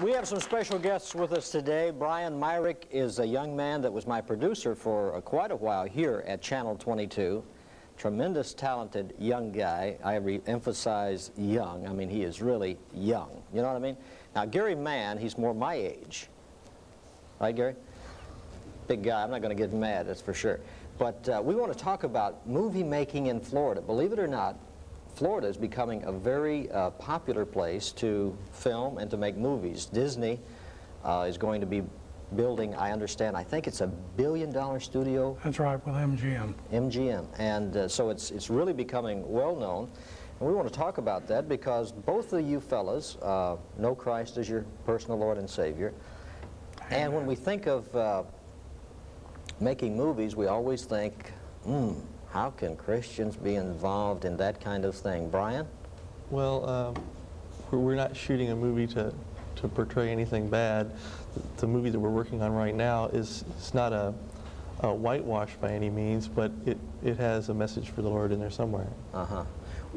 We have some special guests with us today. Brian Myrick is a young man that was my producer for quite a while here at Channel 22. Tremendous talented young guy. I emphasize young. I mean, he is really young. You know what I mean? Now, Gary Mann, he's more my age. Right, Gary? Big guy. I'm not going to get mad, that's for sure. But we want to talk about movie making in Florida. Believe it or not, Florida is becoming a very popular place to film and to make movies. Disney is going to be building, I understand, I think it's $1 billion studio. That's right, with MGM. MGM. And so it's really becoming well known. And we want to talk about that because both of you fellas know Christ as your personal Lord and Savior. And when we think of making movies, we always think, how can Christians be involved in that kind of thing? Brian? Well, we're not shooting a movie to portray anything bad. The movie that we're working on right now is not a whitewash by any means, but it has a message for the Lord in there somewhere.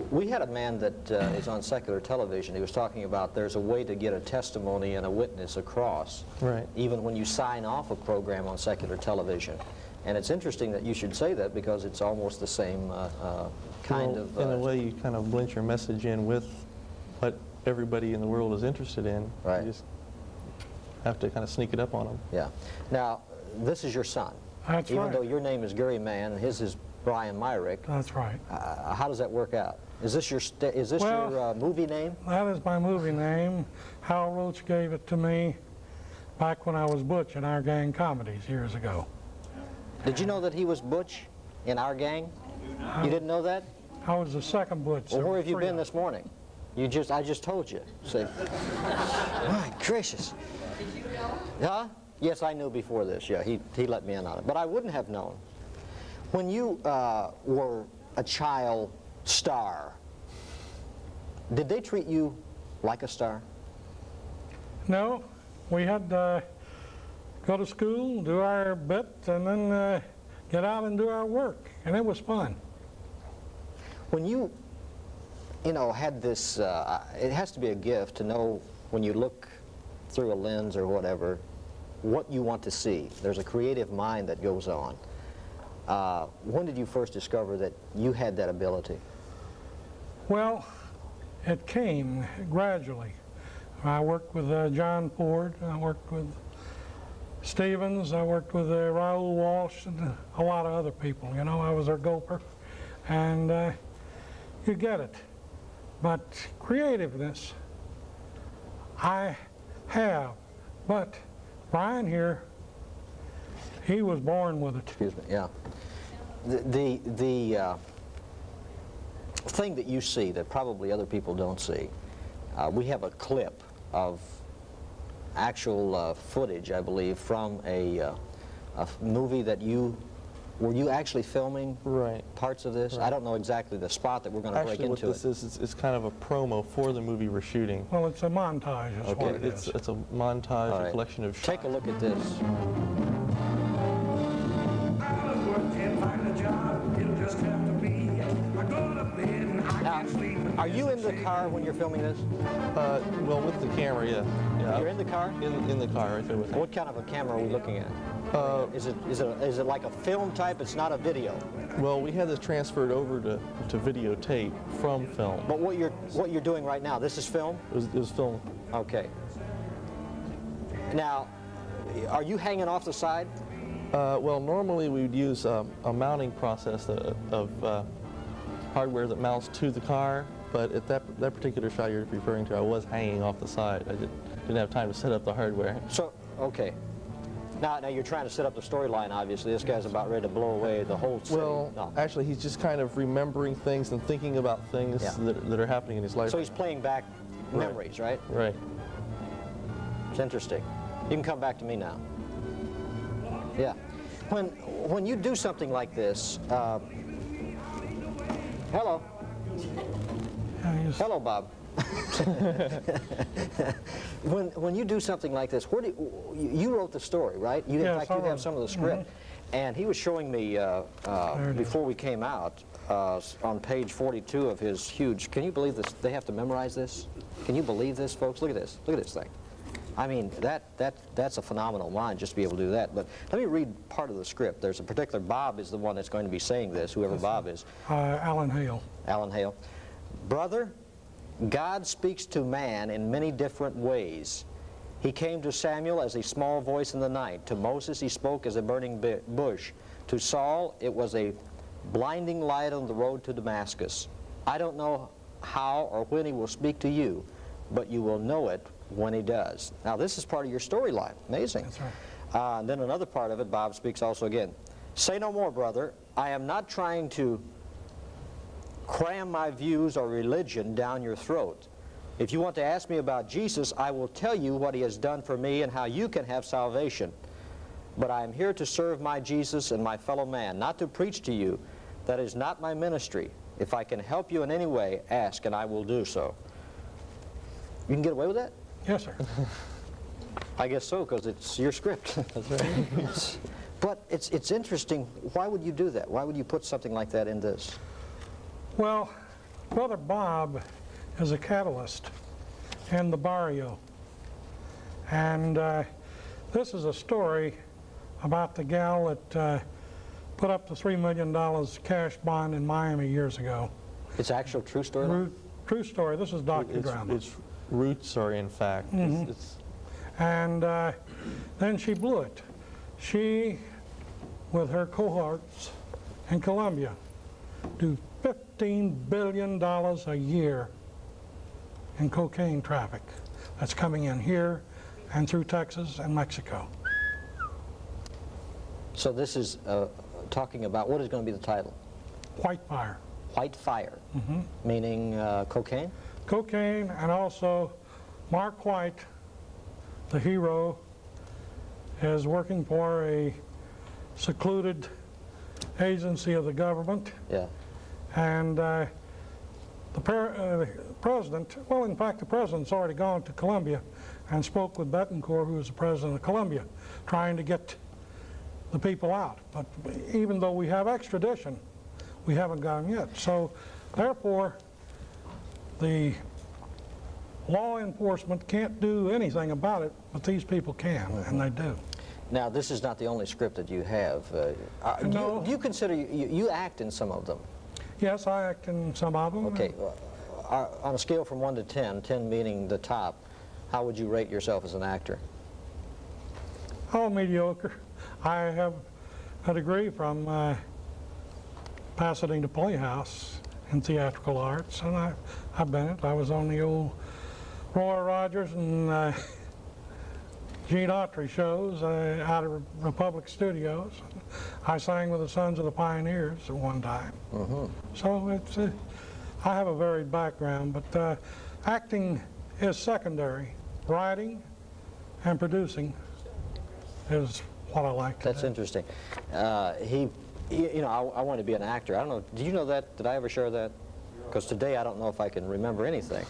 We had a man that is on secular television. He was talking about there's a way to get a testimony and a witness across, right, even when you sign off a program on secular television. And it's interesting that you should say that because it's almost the same kind of... in a way, you kind of blend your message in with what everybody in the world is interested in. Right. You just have to kind of sneak it up on them. Yeah. Now, this is your son. That's right. Even though your name is Gary Mann and his is Brian Myrick. That's right. How does that work out? Is this your your movie name? That is my movie name. Hal Roach gave it to me back when I was Butch in Our Gang Comedies years ago. Did you know that he was Butch in Our Gang? You didn't know that? I was the second Butch. Well, where have you been this morning? I just told you. See? My gracious. Huh? Yes, I knew before this. Yeah, he let me in on it. But I wouldn't have known. When you were a child star, did they treat you like a star? No. We had to go to school, do our bit, and then get out and do our work. And it was fun. When you had this, it has to be a gift to know when you look through a lens or whatever, what you want to see. There's a creative mind that goes on. When did you first discover that you had that ability? Well, it came gradually. I worked with John Ford, I worked with Stevens, I worked with Raoul Walsh, and a lot of other people. You know, I was their gopher, and you get it. But creativeness, I have. But Brian here, he was born with it. Excuse me, yeah. The thing that you see that probably other people don't see, we have a clip of actual footage, I believe, from a movie that were you actually filming parts of this? Right. I don't know exactly the spot that we're going to break into. What this is, it's kind of a promo for the movie we're shooting. Well, it's a montage. Is what it is. It's a montage, a collection of shots. Take a look at this. Now, are you in the car when you're filming this? Well, with the camera, yeah. You're in the car? In the car, right there with me. What kind of a camera are we looking at? Is it like a film type? It's not a video. Well, we had this transferred over to videotape from film. But what you're doing right now, this is film? It was film. Okay. Now, are you hanging off the side? Well, normally we would use a mounting process of hardware that mounts to the car, but at that particular shot you're referring to, I was hanging off the side. I didn't have time to set up the hardware. So, okay. Now you're trying to set up the storyline, obviously. This guy's about ready to blow away the whole city. Well, actually, he's just kind of remembering things and thinking about things that are happening in his life. So he's playing back memories, right? Right. It's interesting. You can come back to me now. Yeah. When you do something like this, hello. Hello, Bob. When you do something like this, you wrote the story, right? In fact, you have some of the script. And he was showing me before we came out on page 42 of his huge. Can you believe this? They have to memorize this. Can you believe this, folks? Look at this. Look at this thing. I mean, that's a phenomenal mind just to be able to do that. But let me read part of the script. There's a particular, Bob is the one that's going to be saying this, whoever Bob is. Alan Hale. Alan Hale. Brother, God speaks to man in many different ways. He came to Samuel as a small voice in the night. To Moses he spoke as a burning bush. To Saul it was a blinding light on the road to Damascus. I don't know how or when he will speak to you, but you will know it when he does. Now this is part of your storyline. Amazing. That's right. And then another part of it, Bob speaks also again. Say no more, brother. I am not trying to cram my views or religion down your throat. If you want to ask me about Jesus, I will tell you what he has done for me and how you can have salvation. But I am here to serve my Jesus and my fellow man, not to preach to you. That is not my ministry. If I can help you in any way, ask and I will do so. You can get away with that? Yes, sir. I guess so, because it's your script. That's right. But it's interesting. Why would you do that? Why would you put something like that in this? Well, Brother Bob is a catalyst in the barrio. And this is a story about the gal that put up the $3 million cash bond in Miami years ago. It's actual true story? True story. This is docudrama. Its roots are in fact. Mm-hmm. And then she blew it. She, with her cohorts in Colombia, do $15 billion a year in cocaine traffic. That's coming in here and through Texas and Mexico. So this is talking about, what is going to be the title? White fire. White fire, meaning cocaine? Cocaine, and also Mark White, the hero, is working for a secluded agency of the government. Yeah. And the president, well, in fact, the president's already gone to Colombia and spoke with Betancourt, who is the president of Colombia, trying to get the people out. But even though we have extradition, we haven't got them yet. So, therefore, the law enforcement can't do anything about it, but these people can, and they do. Now, this is not the only script that you have. No. Do you consider, you act in some of them? Yes, I act in some of them. Okay. On a scale from 1 to 10, 10 meaning the top, how would you rate yourself as an actor? Oh, mediocre. I have a degree from Pasadena Playhouse in theatrical arts, and I've been it. I was on the old Roy Rogers and Gene Autry shows out of Republic Studios. I sang with the Sons of the Pioneers at one time. So it's I have a varied background, but acting is secondary. Writing and producing is what I like to That's do. interesting. You know, I want to be an actor. I don't know, did you know that? Did I ever share that? Because today I don't know if I can remember anything.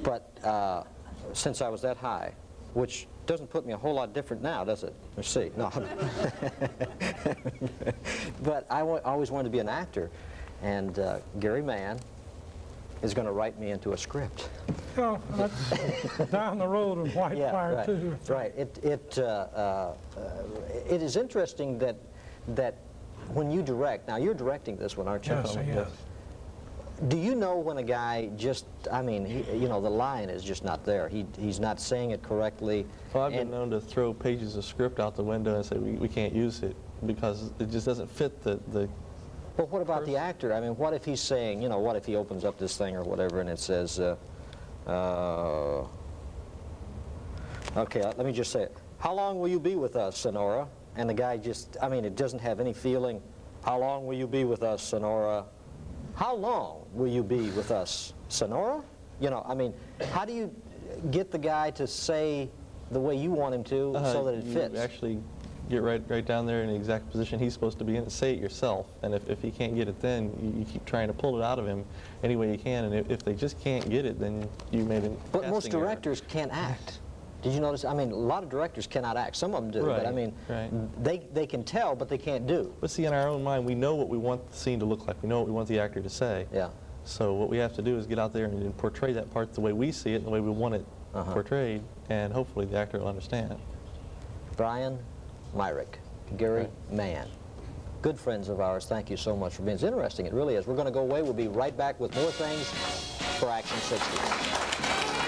But since I was that high, which doesn't put me a whole lot different now, does it? Let's see. No. But I always wanted to be an actor. And Gary Mann is going to write me into a script. Yeah, that's down the road in White Fire, right, too. Right. It is interesting that when you direct, now you're directing this one, aren't you? Yes, yes. Do you know when a guy just, I mean, you know, the line is just not there. He's not saying it correctly. Well, I've been known to throw pages of script out the window and say we can't use it because it just doesn't fit the But what about the actor? I mean, what if he's saying, you know, what if he opens up this thing or whatever and it says, okay, let me just say it. How long will you be with us, Sonora? And the guy just, I mean, it doesn't have any feeling. How long will you be with us, Sonora? How long will you be with us, Sonora? You know, I mean, how do you get the guy to say the way you want him to so that it fits? You actually get right down there in the exact position he's supposed to be in and say it yourself. And if he can't get it then, you keep trying to pull it out of him any way you can. And if they just can't get it, then you made a But most directors can't act. Did you notice? I mean, a lot of directors cannot act. Some of them do, but I mean, they can tell, but they can't do. But see, in our own mind, we know what we want the scene to look like. We know what we want the actor to say. Yeah. So what we have to do is get out there and portray that part the way we see it and the way we want it portrayed, and hopefully the actor will understand. Brian Myrick, Gary Mann. Good friends of ours, thank you so much for being. It's interesting, it really is. We're going to go away. We'll be right back with more things for Action 60s.